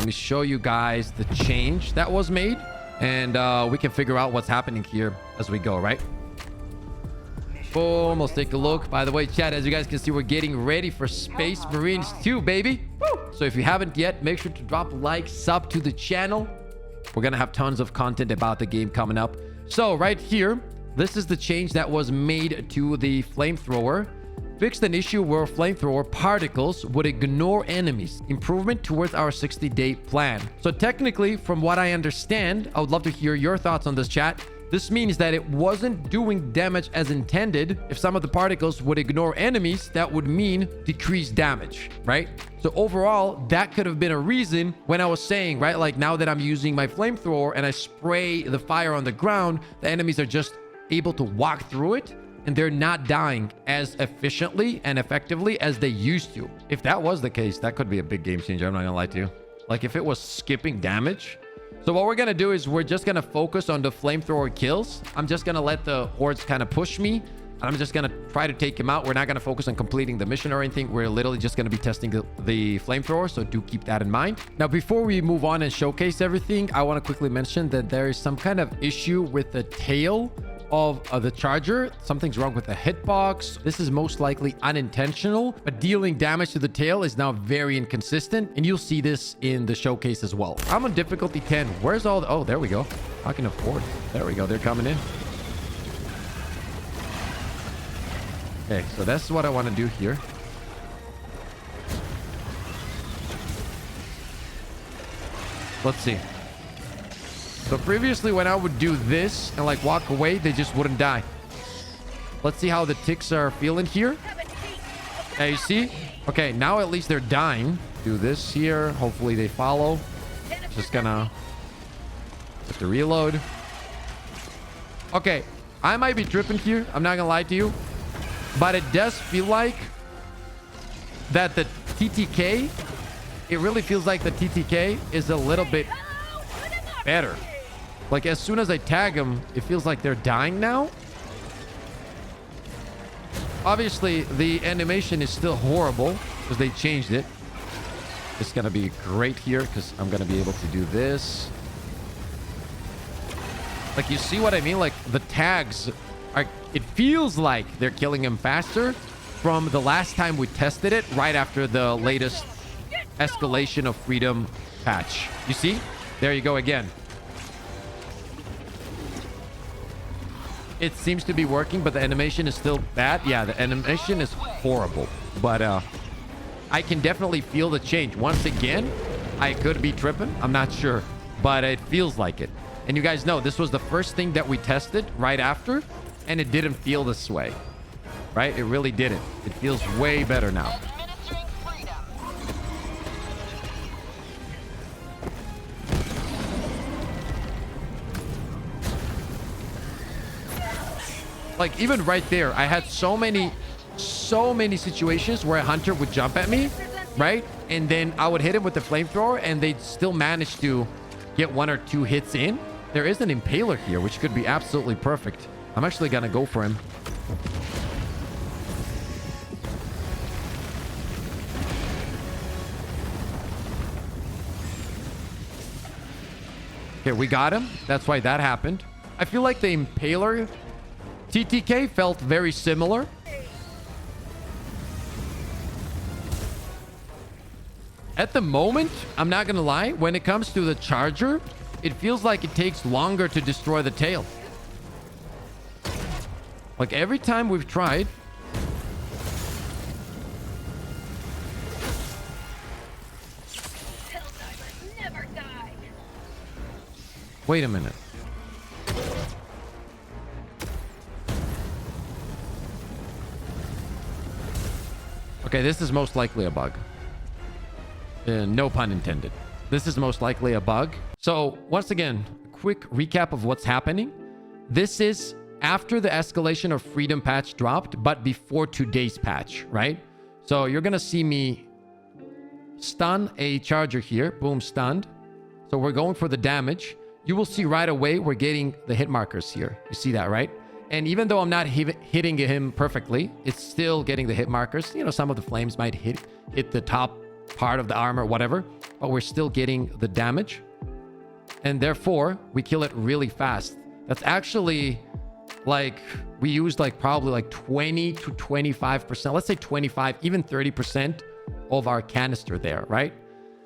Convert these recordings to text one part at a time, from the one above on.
me show you guys the change that was made, and we can figure out what's happening here as we go, right? Boom. Let's take a look. By the way, chat, as you guys can see, we're getting ready for Space Marines 2, baby. Woo! So if you haven't yet, make sure to drop a like, sub to the channel. We're gonna have tons of content about the game coming up. So right here, this is the change that was made to the Flamethrower. Fixed an issue where Flamethrower particles would ignore enemies. Improvement towards our 60-day plan. So technically, from what I understand, I would love to hear your thoughts on this, chat. This means that it wasn't doing damage as intended. If some of the particles would ignore enemies, that would mean decreased damage, right? So overall, that could have been a reason when I was saying, right, like now that I'm using my Flamethrower and I spray the fire on the ground, the enemies are just able to walk through it and they're not dying as efficiently and effectively as they used to. If that was the case, that could be a big game changer. I'm not gonna lie to you. Like if it was skipping damage. So what we're gonna do is we're just gonna focus on the Flamethrower kills. I'm just gonna let the hordes kind of push me. I'm just gonna try to take him out. We're not gonna focus on completing the mission or anything. We're literally just gonna be testing the Flamethrower, so do keep that in mind. Now, before we move on and showcase everything, I want to quickly mention that there is some kind of issue with the tail of the charger. Something's wrong with the hitbox. This is most likely unintentional, but dealing damage to the tail is now very inconsistent, and you'll see this in the showcase as well. I'm on difficulty 10. Where's all the... Oh, there we go. Talking of horde. There we go. They're coming in. Okay, so that's what I want to do here. Let's see. So previously when I would do this and like walk away, they just wouldn't die. Let's see how the ticks are feeling here. Yeah, you see? Okay, now at least they're dying. Do this here. Hopefully they follow. Just gonna put the reload. Okay, I might be tripping here. I'm not gonna lie to you. But it does feel like that the TTK, it really feels like the TTK is a little bit better. Like as soon as I tag them, it feels like they're dying now. Obviously, the animation is still horrible because they changed it. It's going to be great here because I'm going to be able to do this. Like, you see what I mean? Like, the tags are... It feels like they're killing him faster from the last time we tested it, right after the latest Escalation of Freedom patch. You see? There you go again. It seems to be working, but the animation is still bad. Yeah, the animation is horrible. But I can definitely feel the change. Once again, I could be tripping. I'm not sure. But it feels like it. And you guys know, this was the first thing that we tested right after. And it didn't feel this way. Right? It really didn't. It feels way better now. Like, even right there, I had so many situations where a hunter would jump at me, right? And then I would hit him with the Flamethrower, and they'd still manage to get 1 or 2 hits in. There is an Impaler here, which could be absolutely perfect. I'm actually gonna go for him. Okay, we got him. That's why that happened. I feel like the Impaler... TTK felt very similar. At the moment, I'm not gonna lie, when it comes to the charger, it feels like it takes longer to destroy the tail. Like every time we've tried. Helldivers never die. Wait a minute. Okay, this is most likely a bug. No pun intended. This is most likely a bug. So once again, a quick recap of what's happening. This is after the Escalation of Freedom patch dropped, but before today's patch, right? So you're going to see me stun a charger here. Boom, stunned. So we're going for the damage. You will see right away we're getting the hit markers here. You see that, right? And even though I'm not hitting him perfectly, it's still getting the hit markers. You know, some of the flames might hit the top part of the armor, whatever, but we're still getting the damage. And therefore, we kill it really fast. That's actually like, we used like probably like 20 to 25%, let's say 25, even 30% of our canister there, right?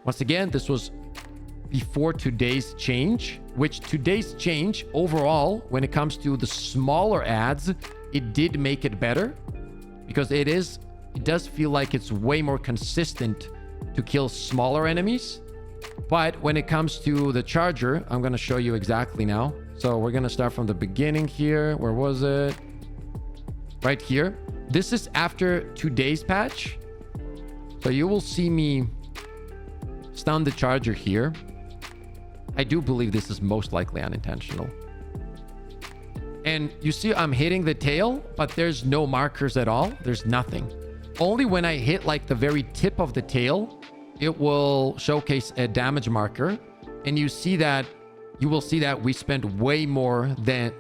Once again, this was before today's change, which today's change overall, when it comes to the smaller ads, it did make it better because it does feel like it's way more consistent to kill smaller enemies. But when it comes to the charger, I'm going to show you exactly now. So we're going to start from the beginning here. Where was it? Right here. This is after today's patch. So you will see me stun the charger here. I do believe this is most likely unintentional. And you see I'm hitting the tail, but there's no markers at all. There's nothing. Only when I hit like the very tip of the tail, it will showcase a damage marker. And you will see that we spent way more than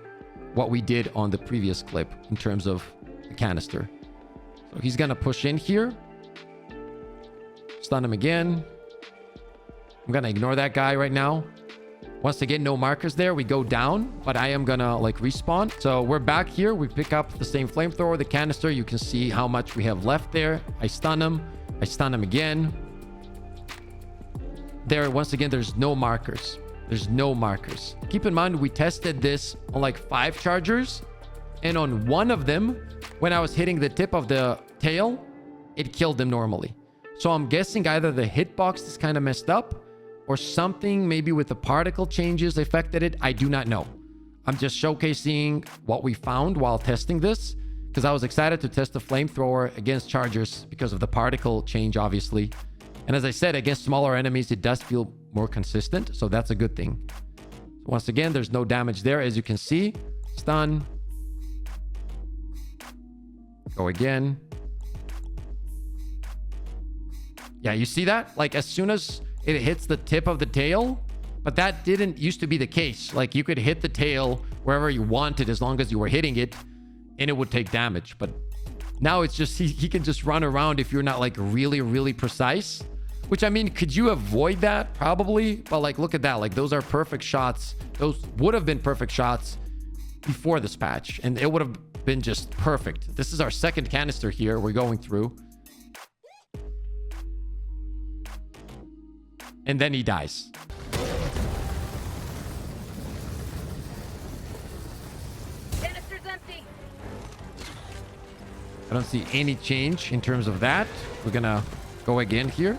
what we did on the previous clip in terms of the canister. So he's going to push in here. Stun him again. I'm going to ignore that guy right now. Once again, no markers there. We go down, but I am gonna like respawn. So we're back here. We pick up the same flamethrower, the canister. You can see how much we have left there. I stun him. I stun him again. There, once again, there's no markers. There's no markers. Keep in mind, we tested this on like 5 chargers. And on one of them, when I was hitting the tip of the tail, it killed them normally. So I'm guessing either the hitbox is kind of messed up, or something maybe with the particle changes affected it. I do not know. I'm just showcasing what we found while testing this, because I was excited to test the flamethrower against chargers because of the particle change, obviously. And as I said, against smaller enemies, it does feel more consistent. So that's a good thing. Once again, there's no damage there, as you can see. Stun. Go again. Yeah, you see that? Like as soon as it hits the tip of the tail, but that didn't used to be the case. Like you could hit the tail wherever you wanted as long as you were hitting it and it would take damage. But now it's just, he can just run around if you're not like really, really precise, which I mean, could you avoid that? Probably. But like, look at that. Like those are perfect shots. Those would have been perfect shots before this patch and it would have been just perfect. This is our second canister here we're going through. And then he dies. Canister's empty. I don't see any change in terms of that. We're gonna go again here.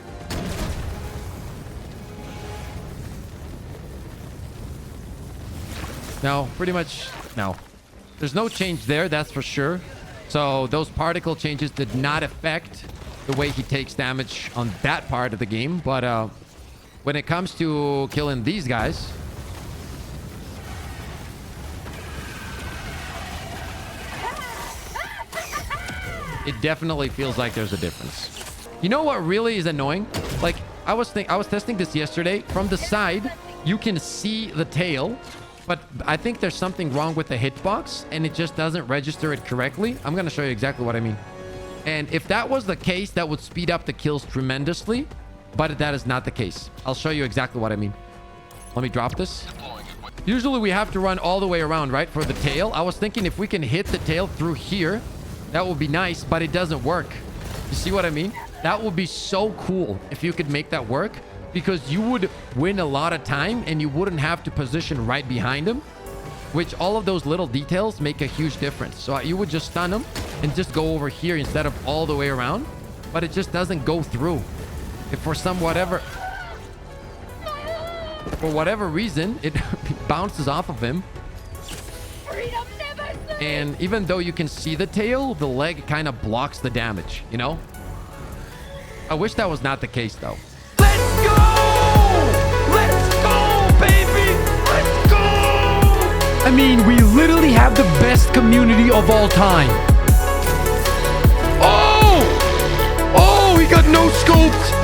No, pretty much no. There's no change there, that's for sure. So those particle changes did not affect the way he takes damage on that part of the game. But when it comes to killing these guys, it definitely feels like there's a difference. You know what really is annoying? Like I was testing this yesterday. From the side, you can see the tail, but I think there's something wrong with the hitbox and it just doesn't register it correctly. I'm going to show you exactly what I mean. And if that was the case, that would speed up the kills tremendously. But that is not the case. I'll show you exactly what I mean. Let me drop this. Usually we have to run all the way around, right? For the tail. I was thinking if we can hit the tail through here, that would be nice, but it doesn't work. You see what I mean? That would be so cool if you could make that work, because you would win a lot of time and you wouldn't have to position right behind him, which all of those little details make a huge difference. So you would just stun him and just go over here instead of all the way around, but it just doesn't go through. If for whatever reason, it bounces off of him. Freedom never sleeps. And even though you can see the tail, the leg kind of blocks the damage, you know? I wish that was not the case, though. Let's go! Let's go, baby! Let's go! I mean, we literally have the best community of all time. Oh! Oh, he got no scoped!